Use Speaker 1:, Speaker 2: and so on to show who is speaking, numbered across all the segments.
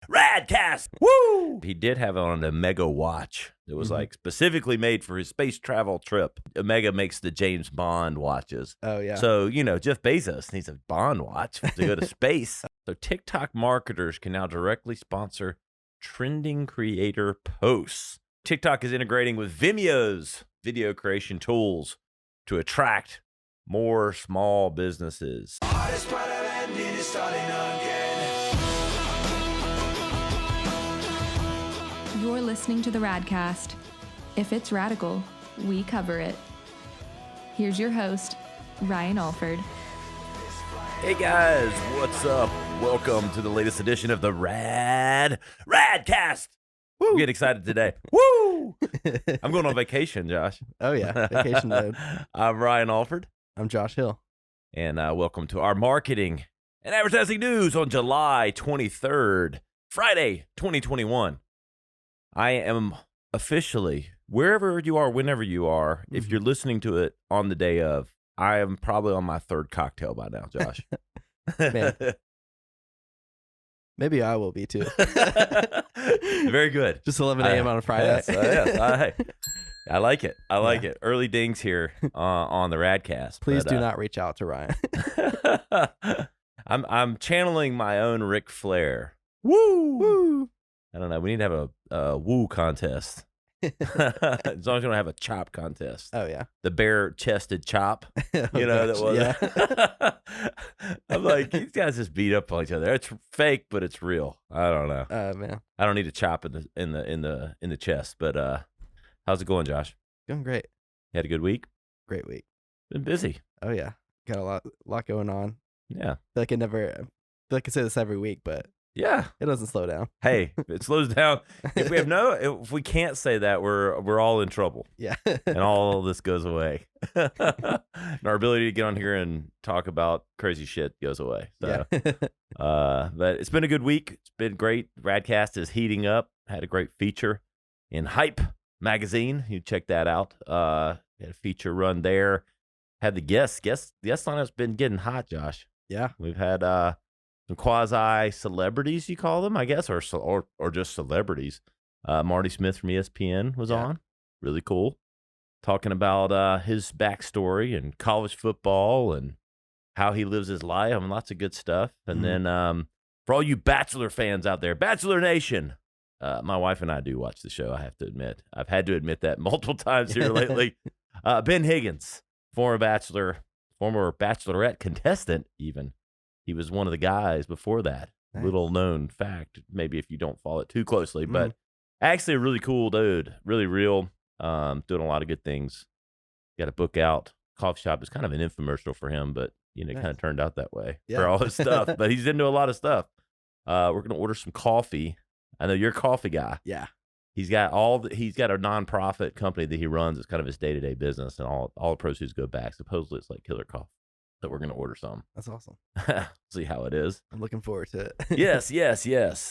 Speaker 1: Radcast. Woo! He did have on an Omega watch that was like specifically made for his space travel trip. Omega makes the James Bond watches.
Speaker 2: Oh, yeah.
Speaker 1: So, Jeff Bezos needs a Bond watch to go to space. So TikTok marketers can now directly sponsor trending creator posts. TikTok is integrating with Vimeo's video creation tools to attract more small businesses.
Speaker 3: You're listening to the Radcast. If it's radical, we cover it. Here's your host, Ryan Alford.
Speaker 1: Hey guys, what's up? Welcome to the latest edition of the Radcast. Woo! I'm getting excited today. Woo! I'm going on vacation, Josh.
Speaker 2: Oh, yeah. Vacation mode.
Speaker 1: I'm Ryan Alford.
Speaker 2: I'm Josh Hill.
Speaker 1: And welcome to our marketing and advertising news on July 23rd, Friday, 2021. I am officially, wherever you are, whenever you are, if you're listening to it on the day of, I am probably on my third cocktail by now, Josh.
Speaker 2: Man. Maybe I will be too.
Speaker 1: Very good.
Speaker 2: Just 11 a.m. on a Friday.
Speaker 1: Yes. I like it. I like it. Early dings here on the Radcast.
Speaker 2: Please do not reach out to Ryan.
Speaker 1: I'm channeling my own Ric Flair. Woo!
Speaker 2: Woo!
Speaker 1: I don't know. We need to have a woo contest. As long as we don't have a chop contest.
Speaker 2: Oh, yeah.
Speaker 1: The bare-chested chop.
Speaker 2: That
Speaker 1: was.
Speaker 2: Yeah.
Speaker 1: I'm like, these guys just beat up on each other. It's fake, but it's real. I don't know.
Speaker 2: Oh, man.
Speaker 1: I don't need a chop in the chest. But how's it going, Josh?
Speaker 2: Going great.
Speaker 1: You had a good week?
Speaker 2: Great week.
Speaker 1: Been busy.
Speaker 2: Oh, yeah. Got a lot going on.
Speaker 1: Yeah.
Speaker 2: I feel like I say this every week, but
Speaker 1: yeah,
Speaker 2: it doesn't slow down.
Speaker 1: Hey, it slows down. If we can't say that, we're all in trouble.
Speaker 2: Yeah.
Speaker 1: And all of this goes away. And our ability to get on here and talk about crazy shit goes away. So,
Speaker 2: yeah.
Speaker 1: but it's been a good week. It's been great. Radcast is heating up. Had a great feature in Hype magazine. You check that out. Had a feature run there. Had the guests. The guest lineup's been getting hot, Josh.
Speaker 2: Yeah.
Speaker 1: We've had some quasi-celebrities, you call them, I guess, or just celebrities. Marty Smith from ESPN was on. Really cool. Talking about his backstory and college football and how he lives his life. I mean, lots of good stuff. And then for all you Bachelor fans out there, Bachelor Nation, my wife and I do watch the show, I have to admit. I've had to admit that multiple times here lately. Ben Higgins, former Bachelorette contestant even. He was one of the guys before that. Nice. Little known fact, maybe if you don't follow it too closely, but actually a really cool dude, really real, doing a lot of good things. Got a book out. Coffee shop is kind of an infomercial for him, but it kind of turned out that way for all his stuff. But he's into a lot of stuff. We're gonna order some coffee. I know you're a coffee guy.
Speaker 2: Yeah.
Speaker 1: He's got a nonprofit company that he runs. It's kind of his day-to-day business, and all the proceeds go back. Supposedly it's like Killer Coffee. So we're going to order some.
Speaker 2: That's awesome.
Speaker 1: See how it is.
Speaker 2: I'm looking forward to it.
Speaker 1: Yes.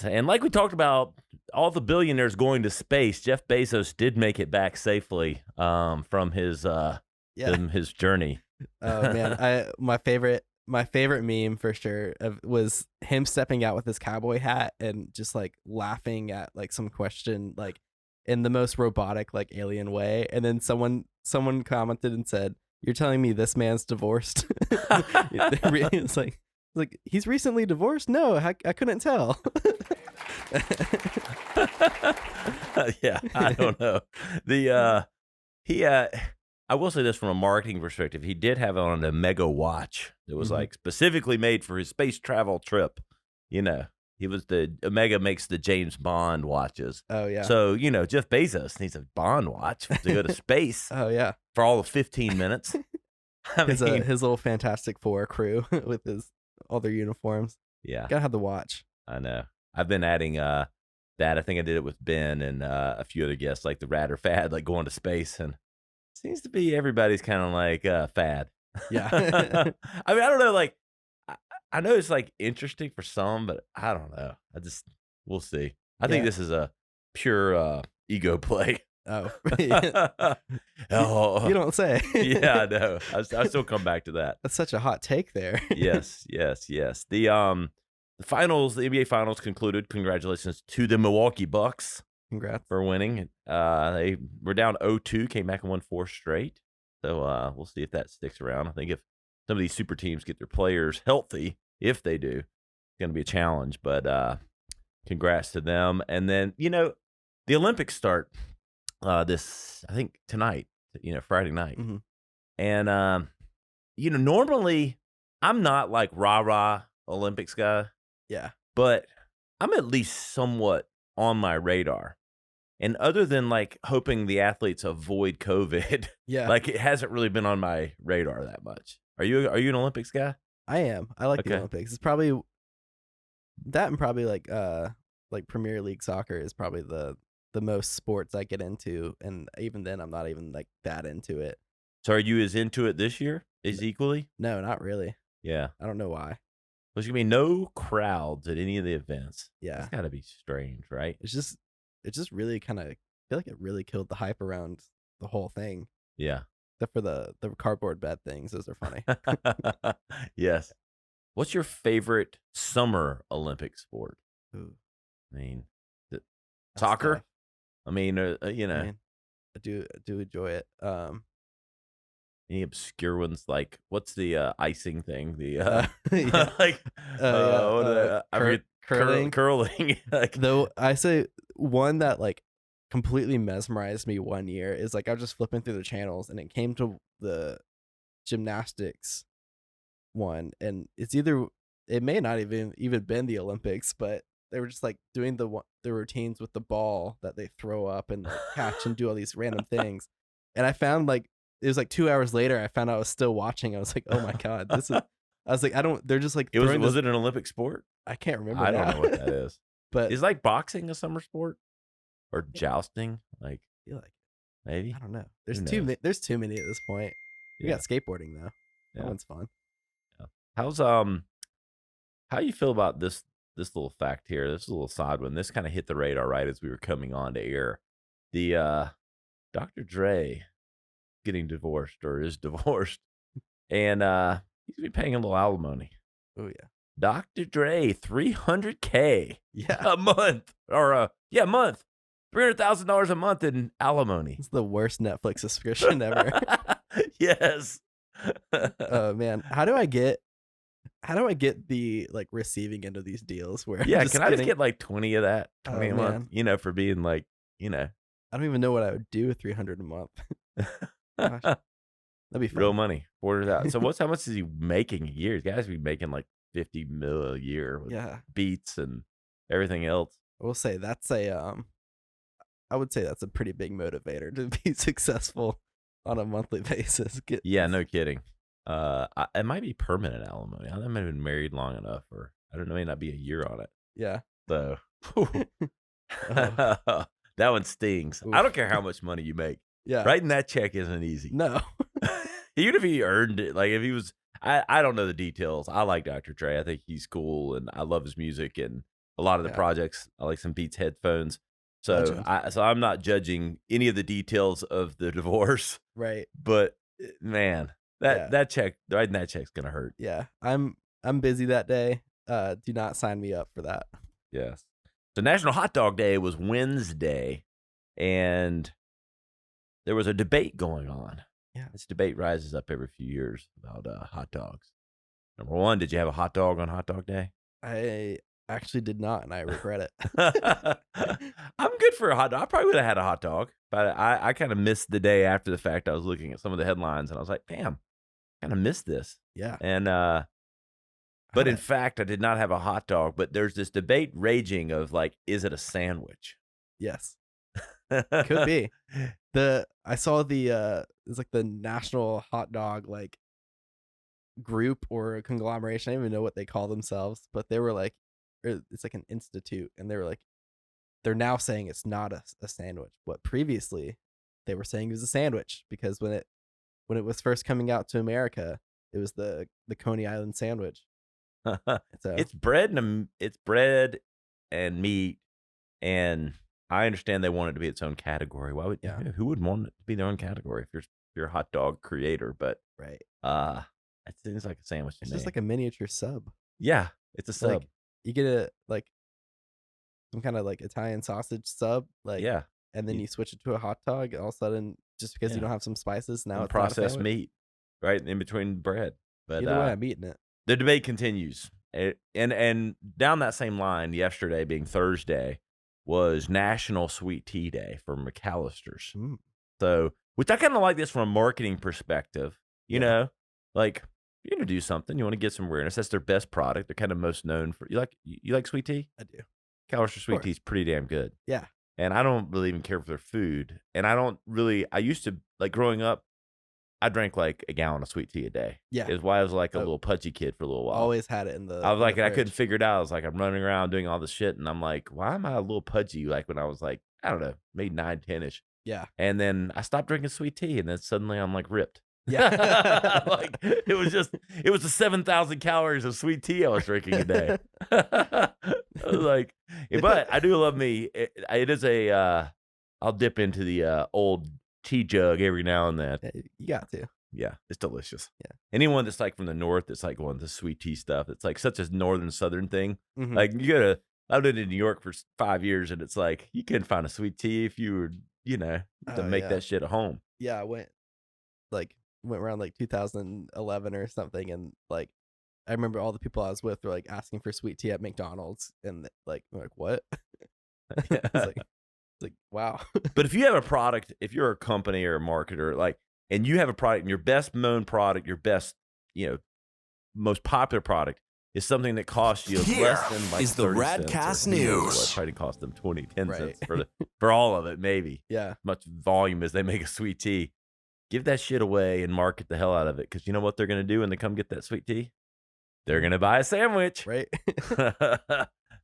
Speaker 1: And like we talked about, all the billionaires going to space, Jeff Bezos did make it back safely from his journey.
Speaker 2: Oh, man. My favorite meme for sure was him stepping out with his cowboy hat and just like laughing at like some question like in the most robotic like alien way. And then someone commented and said, "You're telling me this man's divorced?" It's like he's recently divorced? No, I couldn't tell.
Speaker 1: Yeah, I don't know. I will say this from a marketing perspective. He did have on an Omega watch that was like specifically made for his space travel trip. He was the Omega makes the James Bond watches.
Speaker 2: Oh, yeah.
Speaker 1: So, Jeff Bezos needs a Bond watch to go to space.
Speaker 2: Oh, yeah.
Speaker 1: For all of 15 minutes.
Speaker 2: His little Fantastic Four crew with all their uniforms.
Speaker 1: Yeah.
Speaker 2: Gotta have the watch.
Speaker 1: I know. I've been adding that. I think I did it with Ben and a few other guests, like the Rad or Fad, like going to space. And it seems to be everybody's kind of like fad.
Speaker 2: Yeah.
Speaker 1: I mean, I don't know, like, I know it's like interesting for some, but I don't know. We'll see. I think this is a pure ego play.
Speaker 2: Oh.
Speaker 1: Oh.
Speaker 2: You don't say.
Speaker 1: Yeah, I know. I still come back to that.
Speaker 2: That's such a hot take there.
Speaker 1: Yes. The the NBA Finals concluded. Congratulations to the Milwaukee Bucks.
Speaker 2: Congrats
Speaker 1: for winning. They were down 0-2, came back and won 4 straight. So we'll see if that sticks around. I think if some of these super teams get their players healthy, if they do, it's going to be a challenge. But congrats to them. And then, the Olympics start this, I think, tonight, Friday night.
Speaker 2: Mm-hmm.
Speaker 1: And, normally I'm not like rah-rah Olympics guy.
Speaker 2: Yeah.
Speaker 1: But I'm at least somewhat on my radar. And other than like hoping the athletes avoid COVID,
Speaker 2: Yeah.
Speaker 1: like it hasn't really been on my radar that much. Are you an Olympics guy?
Speaker 2: I am. I like the
Speaker 1: Okay.
Speaker 2: Olympics. It's probably that, and probably like Premier League soccer is probably the most sports I get into, and even then I'm not even like that into it.
Speaker 1: So are you as into it this year as equally?
Speaker 2: No, not really.
Speaker 1: Yeah.
Speaker 2: I don't know why.
Speaker 1: There's going to be no crowds at any of the events.
Speaker 2: Yeah.
Speaker 1: It's got to be strange, right?
Speaker 2: It's just really kind of, I feel like it really killed the hype around the whole thing.
Speaker 1: Yeah.
Speaker 2: Except for the cardboard bed things. Those are funny.
Speaker 1: Yes. What's your favorite summer Olympic sport?
Speaker 2: Ooh,
Speaker 1: I mean,
Speaker 2: that's
Speaker 1: soccer?
Speaker 2: tough.
Speaker 1: I mean,
Speaker 2: I mean, I do enjoy it.
Speaker 1: any obscure ones like what's the icing thing? The
Speaker 2: Yeah.
Speaker 1: like what are they? I forget.
Speaker 2: Curling.
Speaker 1: Curling. Like,
Speaker 2: Though I say one that like completely mesmerized me one year is like I was just flipping through the channels and it came to the gymnastics one, and it may not even been the Olympics, but they were just like doing the routines with the ball that they throw up and like, catch and do all these random things. And I found like it was like 2 hours later I found out I was still watching. I was like, oh my god, this is. I was like, they're just like
Speaker 1: was it an Olympic sport?
Speaker 2: I can't remember.
Speaker 1: I
Speaker 2: now.
Speaker 1: don't know what that is.
Speaker 2: But
Speaker 1: Is like boxing a summer sport or jousting? Like
Speaker 2: I feel like
Speaker 1: maybe.
Speaker 2: I don't know.
Speaker 1: Who
Speaker 2: There's too many at this point. We
Speaker 1: Yeah.
Speaker 2: got skateboarding though. That
Speaker 1: Yeah.
Speaker 2: one's fun.
Speaker 1: How's how you feel about this little fact here? This is a little side one. This kind of hit the radar right as we were coming on to air. The Dr. Dre getting divorced or is divorced, and he's gonna be paying a little alimony.
Speaker 2: Oh yeah.
Speaker 1: Dr. Dre, $300K
Speaker 2: Yeah.
Speaker 1: a month, or a month, $300,000 a month in alimony.
Speaker 2: It's the worst Netflix subscription ever.
Speaker 1: Yes.
Speaker 2: Oh man. How do I get the like receiving end of these deals where
Speaker 1: Yeah,
Speaker 2: I'm
Speaker 1: can I just
Speaker 2: getting-
Speaker 1: get like 20 of that?
Speaker 2: Oh,
Speaker 1: 20 a month,
Speaker 2: man.
Speaker 1: for being like,
Speaker 2: I don't even know what I would do with $300 a month. Gosh. That'd be fun.
Speaker 1: real money. Order that. So how much is he making a year? He's got to be making like 50 mil a year with
Speaker 2: Yeah.
Speaker 1: beats and everything else.
Speaker 2: I will say that's I would say that's a pretty big motivator to be successful on a monthly basis.
Speaker 1: Yeah, no kidding. It might be permanent alimony. I might have been married long enough, or I don't know, may not be a year on it.
Speaker 2: Yeah.
Speaker 1: So that one stings. I don't care how much money you make.
Speaker 2: Yeah.
Speaker 1: Writing that check isn't easy.
Speaker 2: No.
Speaker 1: Even if he earned it, like if he was, I don't know the details. I like Dr. Dre. I think he's cool, and I love his music and a lot of the projects. I like some Beats headphones. So I'm not judging any of the details of the divorce.
Speaker 2: Right.
Speaker 1: But man, that check, writing that check's gonna hurt.
Speaker 2: Yeah. I'm busy that day. Do not sign me up for that.
Speaker 1: Yes. So National Hot Dog Day was Wednesday, and there was a debate going on.
Speaker 2: Yeah.
Speaker 1: This debate rises up every few years about hot dogs. Number one, did you have a hot dog on Hot Dog Day?
Speaker 2: I actually did not, and I regret it.
Speaker 1: I'm good for a hot dog. I probably would have had a hot dog, but I kind of missed the day after the fact. I was looking at some of the headlines, and I was like, damn, I kind of missed this.
Speaker 2: Yeah.
Speaker 1: And but in fact, I did not have a hot dog. But there's this debate raging of like, is it a sandwich?
Speaker 2: Yes. Could be. I saw it's like the National Hot Dog like group or conglomeration. I don't even know what they call themselves, but they were like, it's like an institute, and they were like, they're now saying it's not a sandwich. What previously they were saying it was a sandwich, because when it was first coming out to America, it was the Coney Island sandwich. So
Speaker 1: It's bread and meat, and I understand they want it to be its own category. Why would who would want it to be their own category if you're a hot dog creator? But
Speaker 2: right.
Speaker 1: it seems like a sandwich to
Speaker 2: It's
Speaker 1: me.
Speaker 2: just like a miniature sub.
Speaker 1: Yeah, it's a sub.
Speaker 2: Like, you get a like some kind of like Italian sausage sub, like,
Speaker 1: Yeah.
Speaker 2: and then you switch it to a hot dog. All of a sudden, just because you
Speaker 1: Yeah.
Speaker 2: don't have some spices, now
Speaker 1: And
Speaker 2: it's not a
Speaker 1: processed
Speaker 2: sandwich.
Speaker 1: meat, right in between bread. But
Speaker 2: Either way, I'm eating it.
Speaker 1: the debate continues. And down that same line, yesterday being Thursday, was National Sweet Tea Day for McAllister's. So, which I kind of like this from a marketing perspective. You know, like you're gonna do something, you want to get some awareness. That's their best product. They're kind of most known for. You like sweet tea?
Speaker 2: I do.
Speaker 1: McAllister sweet tea is pretty damn good.
Speaker 2: Yeah.
Speaker 1: And I don't really even care for their food. And I used to, like growing up, I drank like a gallon of sweet tea a day.
Speaker 2: Yeah.
Speaker 1: Is why I was like a little pudgy kid for a little while.
Speaker 2: Always had it in the.
Speaker 1: I was like,
Speaker 2: in the
Speaker 1: I couldn't
Speaker 2: fridge.
Speaker 1: figure it out. I was like, I'm running around doing all this shit. And I'm like, why am I a little pudgy? Like when I was like, I don't know, maybe 9, 10-ish.
Speaker 2: Yeah.
Speaker 1: And then I stopped drinking sweet tea. And then suddenly I'm like ripped.
Speaker 2: Yeah.
Speaker 1: Like it was the 7,000 calories of sweet tea I was drinking a day. I was like, but I do love me. It is I'll dip into the old tea jug every now and then.
Speaker 2: You got to.
Speaker 1: Yeah, it's delicious.
Speaker 2: Yeah.
Speaker 1: Anyone that's like from the north that's like wanting the sweet tea stuff, it's like such a northern southern thing.
Speaker 2: Mhm.
Speaker 1: Like I lived in New York for 5 years, and it's like you couldn't find a sweet tea if you were, to make that shit at home.
Speaker 2: Yeah, I went around like 2011 or something, and like I remember all the people I was with were like asking for sweet tea at McDonald's, and like we're like what? It's like wow.
Speaker 1: But if you have a product, if you're a company or a marketer, like, and you have a product, and your best known product, your best, most popular product is something that costs you less than like
Speaker 4: is the
Speaker 1: 30
Speaker 4: Radcast
Speaker 1: cents, or who knows
Speaker 4: News.
Speaker 1: what, probably cost them 20, 10
Speaker 2: Right.
Speaker 1: cents for all of it, maybe.
Speaker 2: Yeah.
Speaker 1: As much volume as they make a sweet tea. Give that shit away and market the hell out of it, because you know what they're going to do when they come get that sweet tea? They're going to buy a sandwich.
Speaker 2: Right.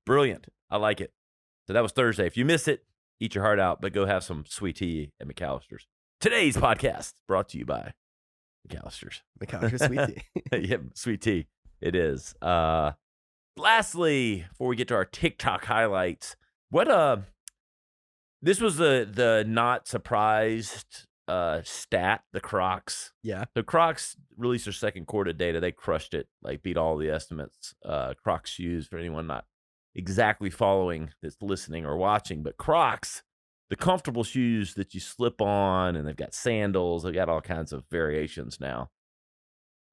Speaker 1: Brilliant. I like it. So that was Thursday. If you miss it, eat your heart out, but go have some sweet tea at McAllister's. Today's podcast brought to you by McAllister's.
Speaker 2: McAllister's sweet tea.
Speaker 1: Yep, sweet tea. It is. Lastly, before we get to our TikTok highlights, this was the not surprised stat, the Crocs.
Speaker 2: Yeah.
Speaker 1: The Crocs released their second quarter data. They crushed it, like beat all the estimates. Crocs shoes, for anyone not exactly following that's listening or watching, but Crocs, the comfortable shoes that you slip on, and they've got sandals. They've got all kinds of variations now.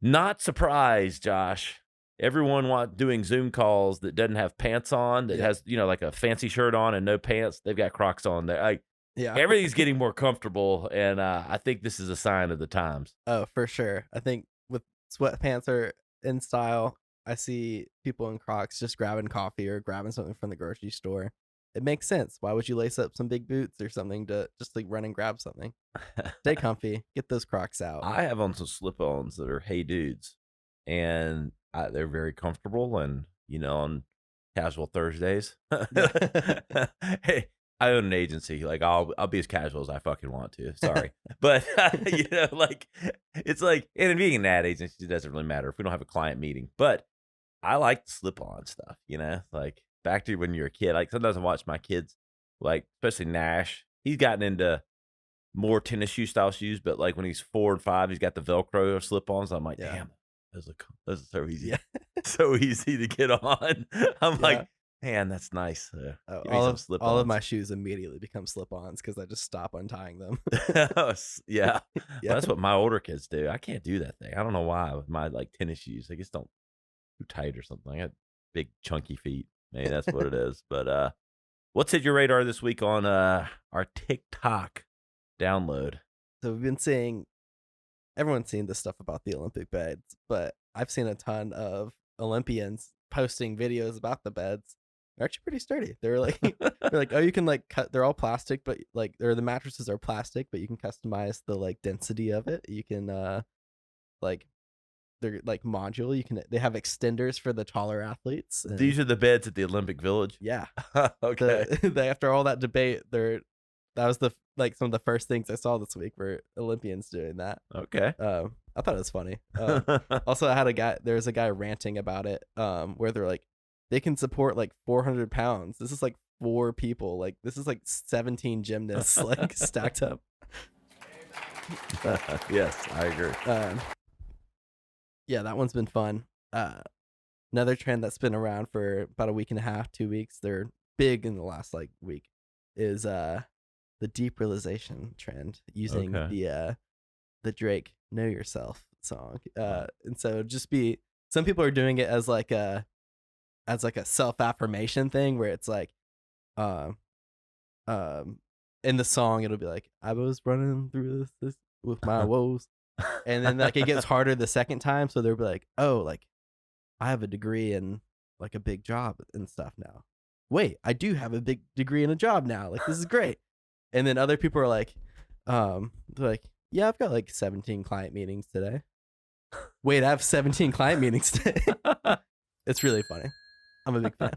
Speaker 1: Not surprised, Josh. Everyone doing Zoom calls that doesn't have pants on, that has, like a fancy shirt on and no pants. They've got Crocs on there.
Speaker 2: Yeah.
Speaker 1: Everything's getting more comfortable, and I think this is a sign of the times.
Speaker 2: Oh, for sure. I think with sweatpants are in style. I see people in Crocs just grabbing coffee or grabbing something from the grocery store. It makes sense. Why would you lace up some big boots or something to just like run and grab something? Stay comfy. Get those Crocs out.
Speaker 1: I have on some slip-ons that are Hey Dudes, and they're very comfortable, and, on casual Thursdays. Hey, I own an agency. Like I'll be as casual as I fucking want to. Sorry. But it's like, and being an ad agency, it doesn't really matter if we don't have a client meeting. But I like slip-on stuff, like back to when you're a kid. Like sometimes I watch my kids, like especially Nash. He's gotten into more tennis shoe style shoes, but like when he's 4 and 5, he's got the Velcro slip-ons. I'm like, damn, those are so easy.
Speaker 2: Yeah.
Speaker 1: So easy to get on. I'm like, man, that's nice.
Speaker 2: All of my shoes immediately become slip-ons because I just stop untying them.
Speaker 1: Yeah. Well, that's what my older kids do. I can't do that thing. I don't know why with my like tennis shoes. They just don't too tight or something. I got big chunky feet. Maybe that's what it is. But what's hit your radar this week on our TikTok download?
Speaker 2: So we've been seeing, everyone's seen this stuff about the Olympic beds, but I've seen a ton of Olympians posting videos about the beds. They're actually pretty sturdy. They're like, oh, you can like cut. They're all plastic, but like, the mattresses are plastic, but you can customize the like density of it. You can like, they're like modular. They have extenders for the taller athletes. And
Speaker 1: these are the beds at the Olympic Village.
Speaker 2: yeah.
Speaker 1: Okay.
Speaker 2: After all that debate, that was some of the first things I saw this week were Olympians doing that.
Speaker 1: Okay.
Speaker 2: I thought it was funny. Also, there's a guy ranting about it, where they're like, they can support like 400 pounds. This is like 4 people. Like this is like 17 gymnasts like stacked up.
Speaker 1: Yes, I agree.
Speaker 2: Yeah, that one's been fun. Another trend that's been around for about a week and a half, 2 weeks. They're big in the last like week. Is the deep realization trend using
Speaker 1: Okay.
Speaker 2: the Drake "Know Yourself" song. And so some people are doing it as like a self-affirmation thing where it's like um in the song it'll be like, I was running through this with my woes, and then like it gets harder the second time, so they'll be like, oh, like I have a degree in like a big job and stuff now. Wait, I do have a big degree in a job now. Like this is great. And then other people are like, they're like, yeah, I've got like 17 client meetings today. Wait, I have 17 client meetings today. It's really funny. I'm a big fan.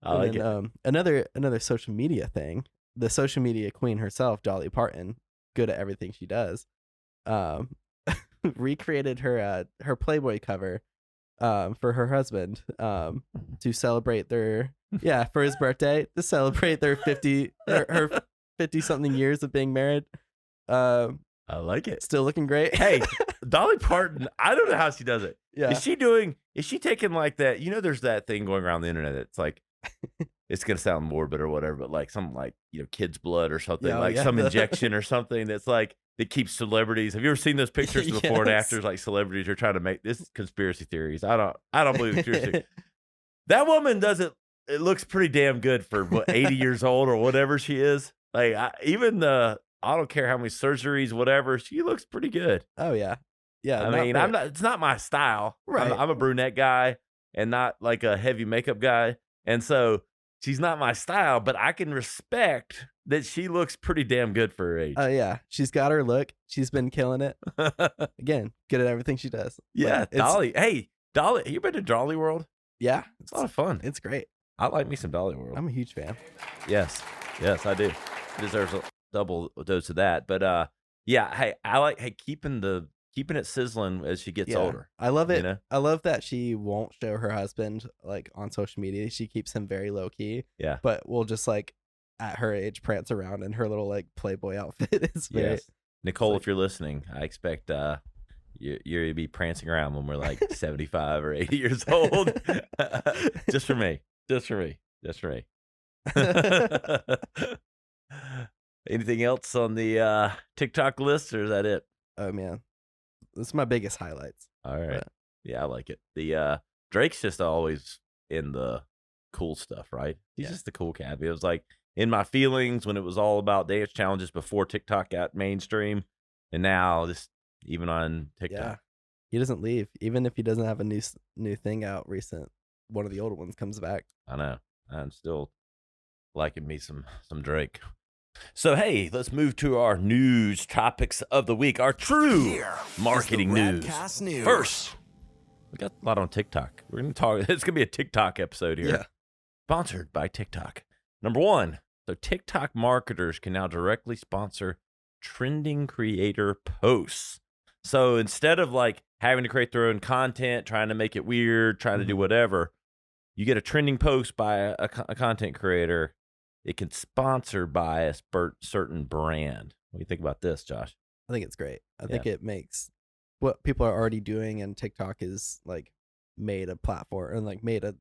Speaker 1: I like it.
Speaker 2: Another social media thing. The social media queen herself, Dolly Parton, good at everything she does, recreated her Playboy cover for her husband to celebrate their for his birthday, to celebrate their 50 her 50 something years of being married.
Speaker 1: I like it.
Speaker 2: Still looking great.
Speaker 1: Hey, Dolly Parton, I don't know how she does it.
Speaker 2: Yeah.
Speaker 1: Is she taking like that? You know, there's that thing going around the internet. It's like, it's going to sound morbid or whatever, but like some like, kid's blood or something, some injection or something that's like, that keeps celebrities. Have you ever seen those pictures before and afters? Like celebrities are trying to make this conspiracy theories. I don't believe conspiracy. That woman it looks pretty damn good for what, 80 years old or whatever she is. Like I don't care how many surgeries, whatever. She looks pretty good.
Speaker 2: Oh yeah. Yeah.
Speaker 1: I mean, it's not my style.
Speaker 2: Right.
Speaker 1: I'm a brunette guy and not like a heavy makeup guy. And so she's not my style, but I can respect that she looks pretty damn good for her age.
Speaker 2: Oh yeah. She's got her look. She's been killing it. Again, good at everything she does.
Speaker 1: Yeah. Dolly. Hey, Dolly, you been to Dolly World?
Speaker 2: Yeah.
Speaker 1: It's a lot of fun.
Speaker 2: It's great.
Speaker 1: I like me some Dolly World.
Speaker 2: I'm a huge fan.
Speaker 1: Yes, I do. Deserves a double dose of that. But hey, I like keeping it sizzling as she gets older.
Speaker 2: I love it. I love that she won't show her husband like on social media. She keeps him very low key.
Speaker 1: Yeah.
Speaker 2: But we'll just like at her age prance around in her little like Playboy outfit. It's very,
Speaker 1: yes. Nicole, if you're listening, I expect you're to be prancing around when we're like 75 or 80 years old. Just for me. Anything else on the TikTok list, or is that it?
Speaker 2: Oh man, this is my biggest highlights.
Speaker 1: All right. Yeah, I like it. The Drake's just always in the cool stuff, right? He's just the cool cat. It was like In My Feelings when it was all about dance challenges before TikTok got mainstream, and now just even on TikTok.
Speaker 2: Yeah. He doesn't leave, even if he doesn't have a new thing out recent. One of the older ones comes back.
Speaker 1: I know. I'm still liking me some Drake. So, hey, let's move to our news topics of the week, our true marketing news. First, we got a lot on TikTok. We're going to talk. It's going to be a TikTok episode here.
Speaker 2: Yeah.
Speaker 1: Sponsored by TikTok. Number one, so TikTok marketers can now directly sponsor trending creator posts. So instead of like having to create their own content, trying to make it weird, trying to do whatever, you get a trending post by a content creator. It can sponsor by a certain brand. What do you think about this, Josh?
Speaker 2: I think it's great. I think it makes what people are already doing, and TikTok is like made a platform and like made a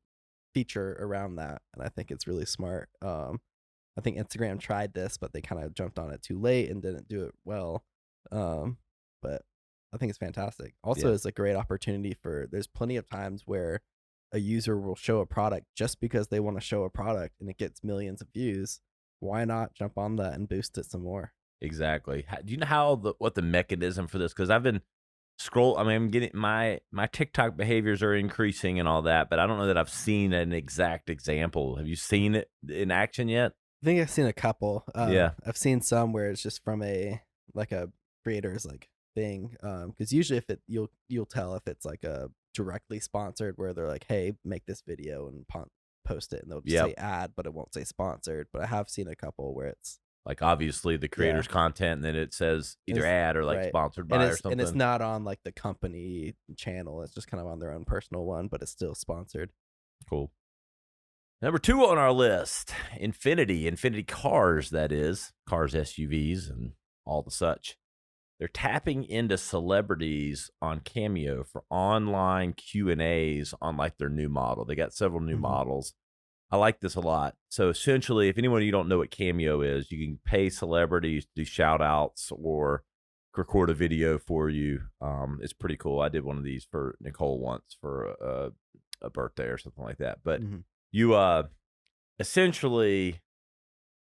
Speaker 2: feature around that. And I think it's really smart. I think Instagram tried this, but they kind of jumped on it too late and didn't do it well. But I think it's fantastic. Also, it's a great opportunity there's plenty of times where a user will show a product just because they want to show a product and it gets millions of views. Why not jump on that and boost it some more?
Speaker 1: Exactly. Do you know what the mechanism for this? Because I've been I'm getting my TikTok behaviors are increasing and all that, but I don't know that I've seen an exact example. Have you seen it in action yet?
Speaker 2: I think I've seen a couple.
Speaker 1: I've
Speaker 2: seen some where it's just from a creator's like thing. Because usually you'll tell if it's like a directly sponsored where they're like, hey, make this video and post it, and they'll just say ad, but it won't say sponsored. But I have seen a couple where it's
Speaker 1: like obviously the creator's content, and then it says either ad or like sponsored by or something.
Speaker 2: And it's not on like the company channel. It's just kind of on their own personal one, but it's still sponsored.
Speaker 1: Cool. Number 2 on our list, Infiniti cars, that is, cars, SUVs, and all the such. they're tapping into celebrities on Cameo for online Q&As on like their new model. They got several new models. I like this a lot. So essentially, if anyone you don't know what Cameo is, you can pay celebrities to do shout outs or record a video for you. It's pretty cool. I did one of these for Nicole once for a birthday or something like that. But you essentially,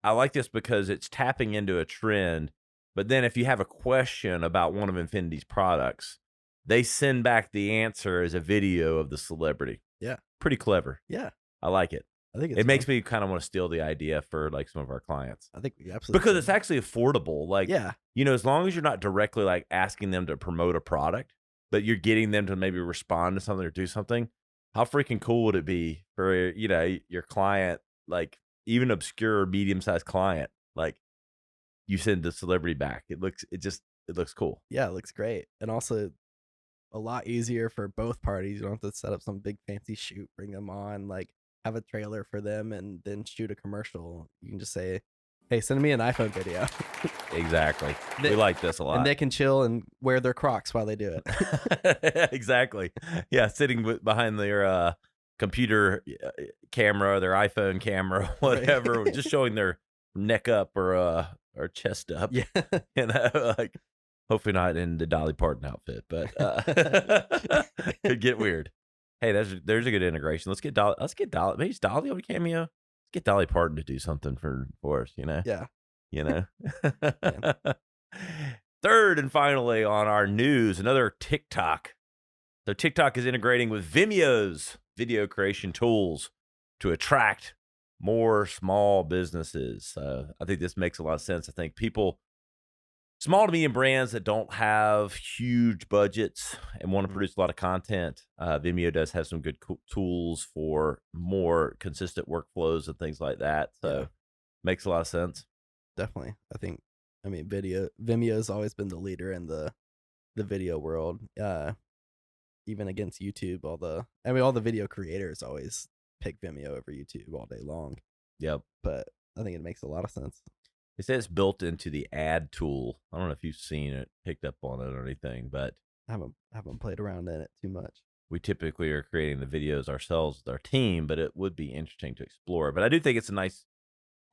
Speaker 1: I like this because it's tapping into a trend. But then if you have a question about one of Infiniti's products, they send back the answer as a video of the celebrity.
Speaker 2: Yeah.
Speaker 1: Pretty clever.
Speaker 2: Yeah.
Speaker 1: I like it.
Speaker 2: I think
Speaker 1: it makes me kind of want to steal the idea for like some of our clients.
Speaker 2: I think we absolutely
Speaker 1: because it's actually affordable. Like, you know, as long as you're not directly like asking them to promote a product, but you're getting them to maybe respond to something or do something. How freaking cool would it be for, you know, your client, like even obscure medium-sized client, like you send the celebrity back. It looks cool.
Speaker 2: Yeah, it looks great. And also a lot easier for both parties. You don't have to set up some big fancy shoot, bring them on, like have a trailer for them and then shoot a commercial. You can just say, hey, send me an iPhone video.
Speaker 1: Exactly. We like this a lot.
Speaker 2: And they can chill and wear their Crocs while they do it.
Speaker 1: Exactly. Yeah, sitting behind their computer camera, their iPhone camera, whatever, just showing their neck up or chest up.
Speaker 2: Yeah.
Speaker 1: You know, like hopefully not in the Dolly Parton outfit, but could get weird. Hey, there's a good integration. Let's get Dolly. Maybe it's Dolly on Cameo. Let's get Dolly Parton to do something for us. You know.
Speaker 2: Yeah.
Speaker 1: You know. Third and finally on our news, another TikTok. So TikTok is integrating with Vimeo's video creation tools to attract more small businesses. I think this makes a lot of sense. I think small to medium brands that don't have huge budgets and want to produce a lot of content, Vimeo does have some good tools for more consistent workflows and things like that. So makes a lot of sense.
Speaker 2: Definitely. I mean, Vimeo's always been the leader in the video world. Even against YouTube, all the video creators always pick Vimeo over YouTube all day long.
Speaker 1: Yep.
Speaker 2: But I think it makes a lot of sense.
Speaker 1: It says built into the ad tool. I don't know if you've seen it, picked up on it or anything, but
Speaker 2: I haven't played around in it too much.
Speaker 1: We typically are creating the videos ourselves with our team, but it would be interesting to explore. But I do think it's a nice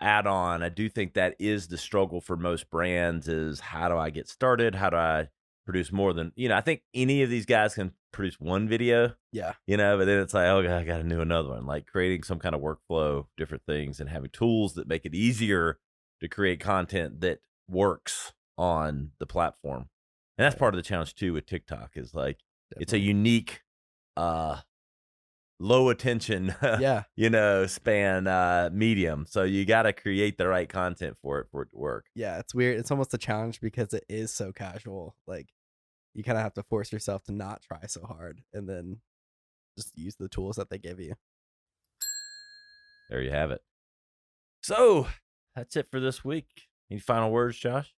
Speaker 1: add-on. I do think that is the struggle for most brands is how do I get started? How do I produce more than, I think any of these guys can produce one video.
Speaker 2: Yeah.
Speaker 1: But then it's like, oh, I got to do another one. Like creating some kind of workflow, different things, and having tools that make it easier to create content that works on the platform. And that's part of the challenge too with TikTok is like, It's a unique, low attention, span, medium. So you got to create the right content for it to work.
Speaker 2: Yeah. It's weird. It's almost a challenge because it is so casual. Like you kind of have to force yourself to not try so hard and then just use the tools that they give you.
Speaker 1: There you have it. So that's it for this week. Any final words, Josh?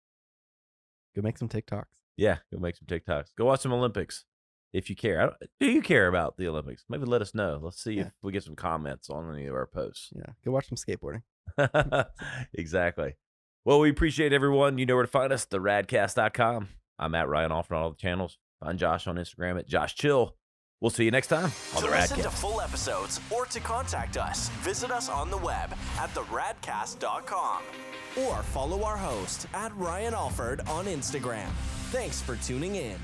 Speaker 2: Go make some TikToks.
Speaker 1: Yeah, go make some TikToks. Go watch some Olympics if you care. Do you care about the Olympics? Maybe let us know. Let's see if we get some comments on any of our posts.
Speaker 2: Yeah, go watch some skateboarding.
Speaker 1: Exactly. Well, we appreciate everyone. You know where to find us, theradcast.com. I'm at Ryan Alford on all the channels. Find Josh on Instagram at JoshChill. We'll see you next time on The Radcast.
Speaker 4: To listen to full episodes or to contact us, visit us on the web at theradcast.com or follow our host at Ryan Alford on Instagram. Thanks for tuning in.